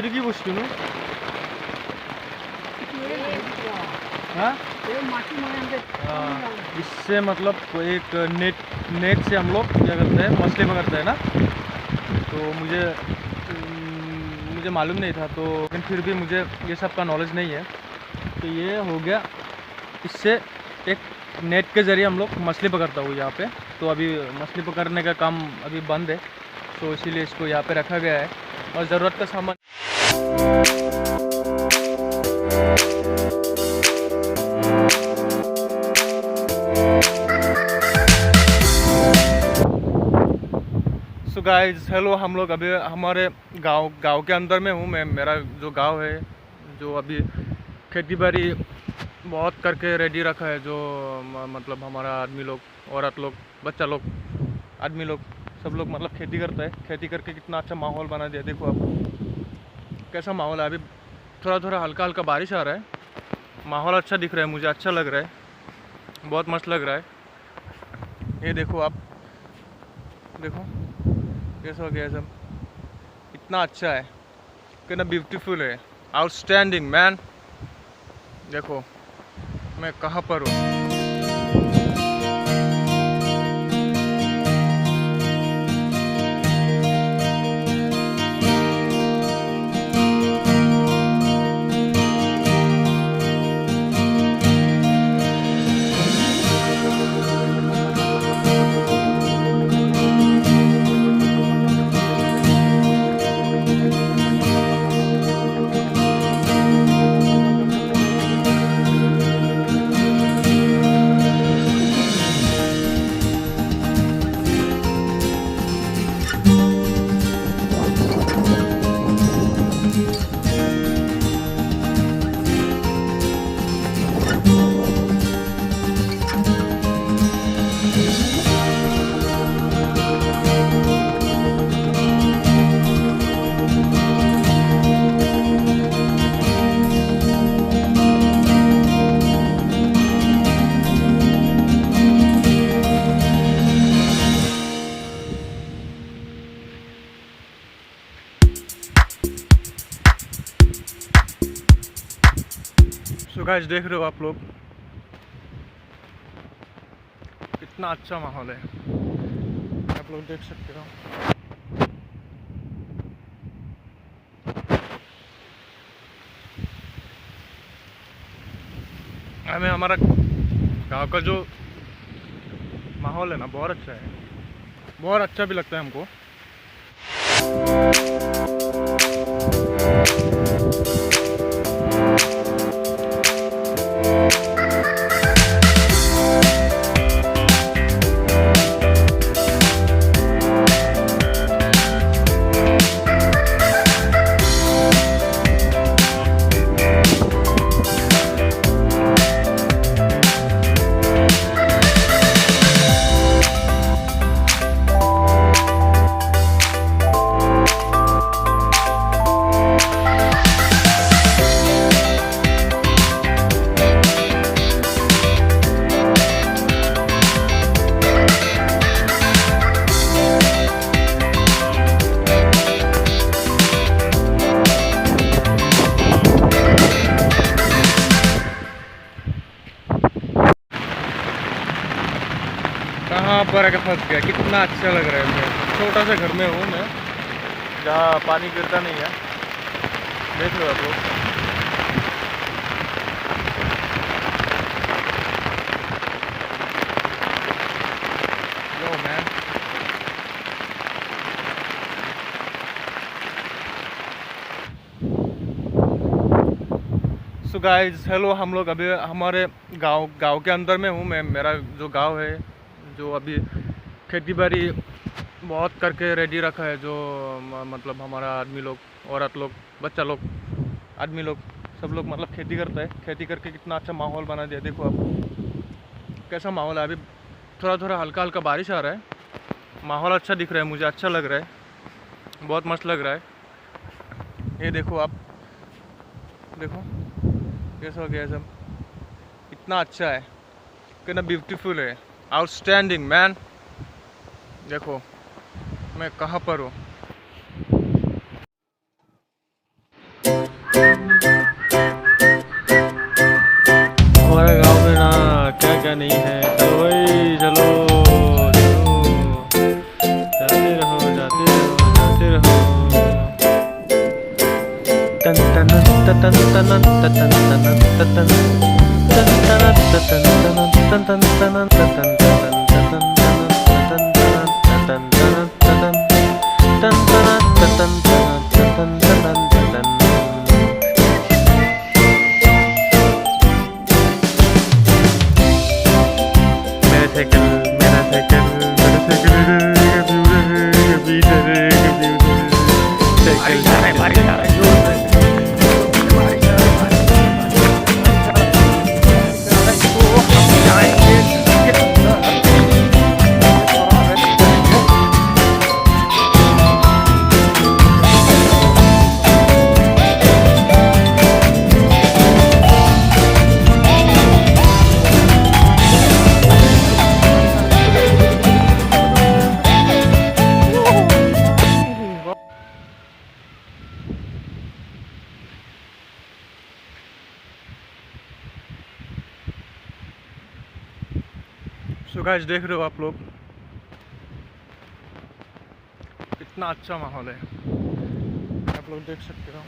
की गोष्ट ना हाँ इससे मतलब एक नेट से हम लोग क्या करते हैं, मछली पकड़ते हैं ना। तो मुझे मालूम नहीं था, तो लेकिन फिर भी मुझे ये सब का नॉलेज नहीं है। तो ये हो गया, इससे एक नेट के ज़रिए हम लोग मछली पकड़ता हूँ यहाँ पे। तो अभी मछली पकड़ने का काम अभी बंद है, तो इसीलिए इसको यहाँ पे रखा गया है। और ज़रूरत का सामान सो गाइस हेलो, हम लोग अभी हमारे गांव के अंदर में हूँ मैं। मेरा जो गांव है, जो अभी खेती बाड़ी बहुत करके रेडी रखा है, जो मतलब हमारा आदमी लोग, औरत लोग, बच्चा लोग, आदमी लोग, सब लोग मतलब खेती करता है। खेती करके कितना अच्छा माहौल बना दिया। देखो आप कैसा माहौल है। अभी थोड़ा थोड़ा हल्का हल्का बारिश आ रहा है, माहौल अच्छा दिख रहा है, मुझे अच्छा लग रहा है, बहुत मस्त लग रहा है। ये देखो आप, देखो कैसा हो गया सब, इतना अच्छा है, कितना ब्यूटीफुल है, आउटस्टैंडिंग मैन। देखो मैं कहाँ पर हूँ। सो गाइस देख रहे हो आप लोग, कितना अच्छा माहौल है, आप लोग देख सकते हो। हमें हमारा गांव का जो माहौल है ना, बहुत अच्छा है, बहुत अच्छा भी लगता है हमको। कहाँ पर आके फंस गया, कितना अच्छा लग रहा है। मैं छोटा सा घर में हूँ मैं, जहाँ पानी गिरता नहीं है। देख लो आप लोग, लो मैन। सो गाइस हेलो, हम लोग अभी हमारे गांव के अंदर में हूँ मैं। मेरा जो गांव है, जो अभी खेती बाड़ी बहुत करके रेडी रखा है, जो मतलब हमारा आदमी लोग, औरत लोग, बच्चा लोग, आदमी लोग, सब लोग मतलब खेती करता है। खेती करके कितना अच्छा माहौल बना दिया। देखो आप कैसा माहौल है। अभी थोड़ा थोड़ा हल्का हल्का बारिश आ रहा है, माहौल अच्छा दिख रहा है, मुझे अच्छा लग रहा है, बहुत मस्त लग रहा है। ये देखो आप, देखो कैसा हो गया सब, इतना अच्छा है, कितना ब्यूटीफुल है, आउटस्टैंडिंग मैन। देखो मैं कहाँ पर हूँ। हमारे गांव में ना क्या क्या नहीं है। चलो भाई चलो चलो, जाते रहो जाते रहो। तन तन तन तन तन तन तन तन सो गाइस देख रहे हो आप लोग कितना अच्छा माहौल है, आप लोग देख सकते हो।